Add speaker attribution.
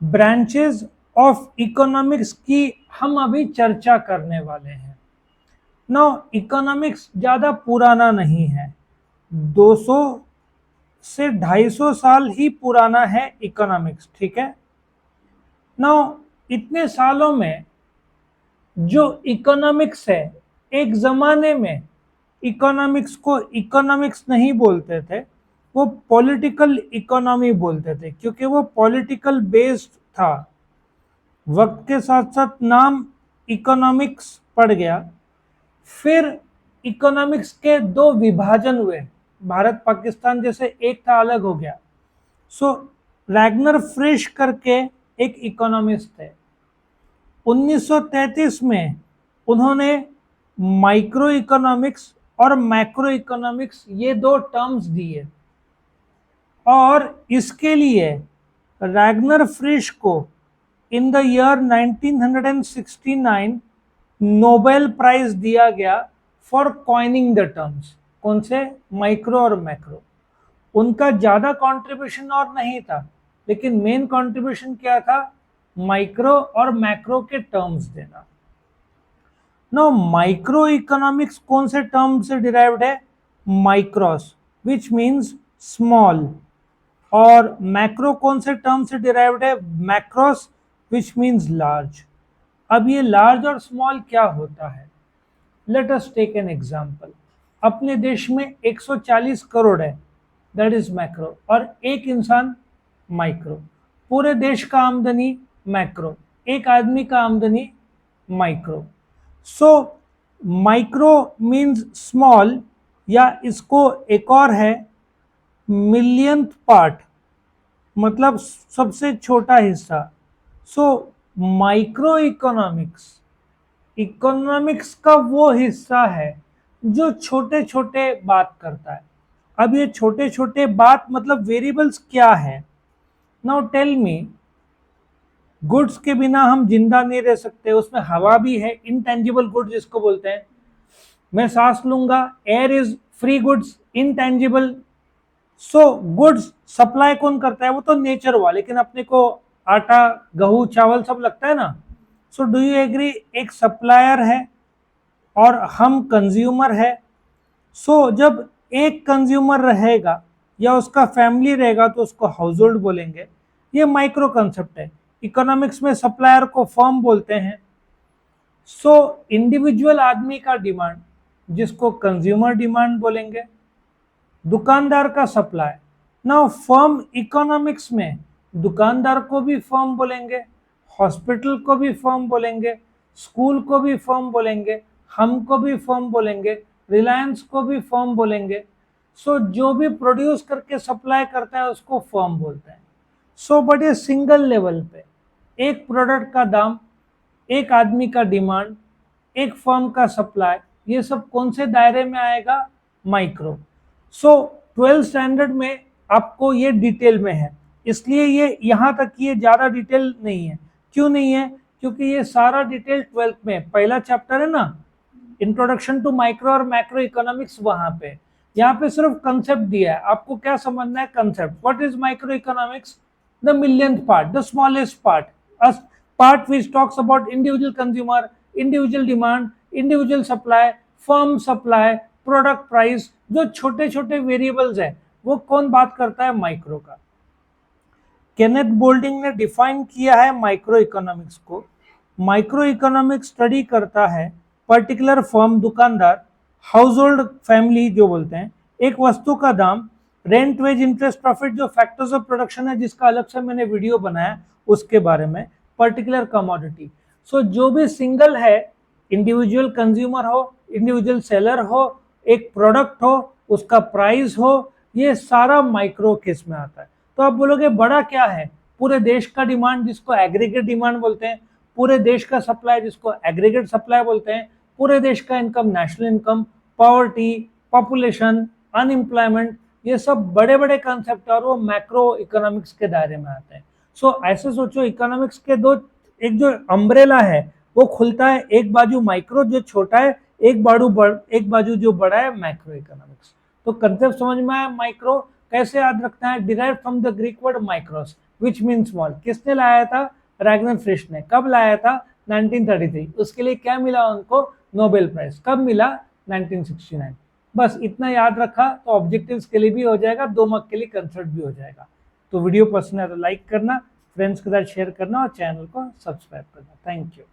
Speaker 1: Branches of economics की हम अभी चर्चा करने वाले हैं। नाउ इकोनॉमिक्स ज्यादा पुराना नहीं है, 200 से 250 साल ही पुराना है इकोनॉमिक्स, ठीक है। नाउ इतने सालों में जो इकोनॉमिक्स है, एक जमाने में इकोनॉमिक्स को इकोनॉमिक्स नहीं बोलते थे, वो पॉलिटिकल इकोनॉमी बोलते थे, क्योंकि वो पॉलिटिकल बेस्ड था। वक्त के साथ साथ नाम इकोनॉमिक्स पड़ गया। फिर इकोनॉमिक्स के दो विभाजन हुए, भारत पाकिस्तान जैसे एक था अलग हो गया। सो रैगनर फ्रिश करके एक इकोनॉमिस्ट थे, 1933 में उन्होंने माइक्रो इकोनॉमिक्स और मैक्रो इकोनॉमिक्स ये दो टर्म्स दिए, और इसके लिए रैगनर फ्रिश को in the year 1969 Nobel prize दिया गया फॉर कॉइनिंग द टर्म्स। कौन से? माइक्रो और मैक्रो। उनका ज्यादा कंट्रीब्यूशन और नहीं था, लेकिन मेन कंट्रीब्यूशन क्या था? माइक्रो और मैक्रो के टर्म्स देना। नो माइक्रो इकोनॉमिक्स कौन से टर्म से डिराइव्ड है? Micros, which means small. और मैक्रो कौन से टर्म से डिराइव्ड है? Macros, which means large. अब ये लार्ज और स्मॉल क्या होता है? Let us take an example. अपने देश में 140 करोड़ है, दैट इज मैक्रो, और एक इंसान माइक्रो। पूरे देश का आमदनी मैक्रो, एक आदमी का आमदनी micro. So micro means small, या इसको एक और है मिलियंथ पार्ट, मतलब सबसे छोटा हिस्सा। सो माइक्रो इकोनॉमिक्स इकोनॉमिक्स का वो हिस्सा है जो छोटे छोटे बात करता है। अब ये छोटे छोटे बात मतलब वेरिएबल्स क्या है? नाउ टेल मी, गुड्स के बिना हम जिंदा नहीं रह सकते, उसमें हवा भी है, इनटेंजिबल गुड्स जिसको बोलते हैं। मैं सांस लूंगा, air is free goods, intangible. So goods supply कौन करता है? वो तो नेचर हुआ, लेकिन अपने को आटा, गेहूं, चावल सब लगता है ना। सो डू यू एग्री, एक सप्लायर है और हम कंज्यूमर है। सो जब एक कंज्यूमर रहेगा या उसका फैमिली रहेगा तो उसको हाउस होल्ड बोलेंगे। ये माइक्रो कंसेप्ट है। इकोनॉमिक्स में सप्लायर को फर्म बोलते हैं। सो इंडिविजुअल आदमी का डिमांड, जिसको कंज्यूमर डिमांड बोलेंगे। दुकानदार का सप्लाई। नाउ फर्म इकोनॉमिक्स में दुकानदार को भी फर्म बोलेंगे, हॉस्पिटल को भी फर्म बोलेंगे, स्कूल को भी फर्म बोलेंगे, हमको भी फर्म बोलेंगे, रिलायंस को भी फर्म बोलेंगे। सो जो भी प्रोड्यूस करके सप्लाई करता है उसको फर्म बोलते हैं। सो बड़े सिंगल लेवल पे एक प्रोडक्ट का दाम, एक आदमी का डिमांड, एक फर्म का सप्लाई, ये सब कौन से दायरे में आएगा? माइक्रो। सो 12th स्टैंडर्ड में आपको ये डिटेल में है, इसलिए ये यहाँ तक ये ज्यादा डिटेल नहीं है। क्यों नहीं है? क्योंकि ये सारा डिटेल 12th में, पहला चैप्टर है ना, इंट्रोडक्शन टू माइक्रो और मैक्रो इकोनॉमिक्स, वहां पे। यहाँ पे सिर्फ कंसेप्ट दिया है, आपको क्या समझना है? Concept. What is micro economics? The millionth part, the smallest part, a part which talks about individual consumer, individual demand, individual supply, firm supply, product price. जो छोटे छोटे वेरिएबल्स है वो कौन बात करता है? माइक्रो का। केनेथ बोल्डिंग ने डिफाइन किया है माइक्रो इकोनॉमिक्स को। माइक्रो इकोनॉमिक्स स्टडी करता है पर्टिकुलर फर्म, दुकानदार, हाउस होल्ड, फैमिली जो बोलते हैं, एक वस्तु का दाम, रेंट, वेज, इंटरेस्ट, प्रॉफिट, जो फैक्टर्स ऑफ प्रोडक्शन है जिसका अलग से मैंने वीडियो बनाया उसके बारे में, पर्टिकुलर कमोडिटी। सो जो भी सिंगल है, इंडिविजुअल कंज्यूमर हो, इंडिविजुअल सेलर हो, एक प्रोडक्ट हो, उसका प्राइस हो, ये सारा माइक्रो केस में आता है। तो आप बोलोगे बड़ा क्या है? पूरे देश का डिमांड जिसको एग्रीगेट डिमांड बोलते हैं, पूरे देश का सप्लाई जिसको एग्रीगेट सप्लाई बोलते हैं, पूरे देश का income, national income, poverty, population, unemployment, ये सब बड़े बड़े कंसेप्ट और वो मैक्रो इकोनॉमिक्स के दायरे में आते हैं। सो ऐसे सोचो, इकोनॉमिक्स के दो, एक जो अम्ब्रेला है वो खुलता है, एक बाजू माइक्रो जो छोटा है, एक बाजू जो बड़ा है मैक्रो इकोनॉमिक्स। तो कंसेप्ट समझ में आया? माइक्रो कैसे याद रखना है? Derive from the Greek word mikros, which mean small. किसने लाया था? रैग्नर फ्रिश ने। कब लाया था? 1933। उसके लिए क्या मिला उनको? Nobel prize. कब मिला? 1969। बस इतना याद रखा तो ऑब्जेक्टिव्स के लिए भी हो जाएगा, 2 मार्क के लिए कंसल्ट भी हो जाएगा। तो वीडियो पसंद है तो लाइक करना, फ्रेंड्स के साथ शेयर करना और चैनल को सब्सक्राइब करना। Thank you.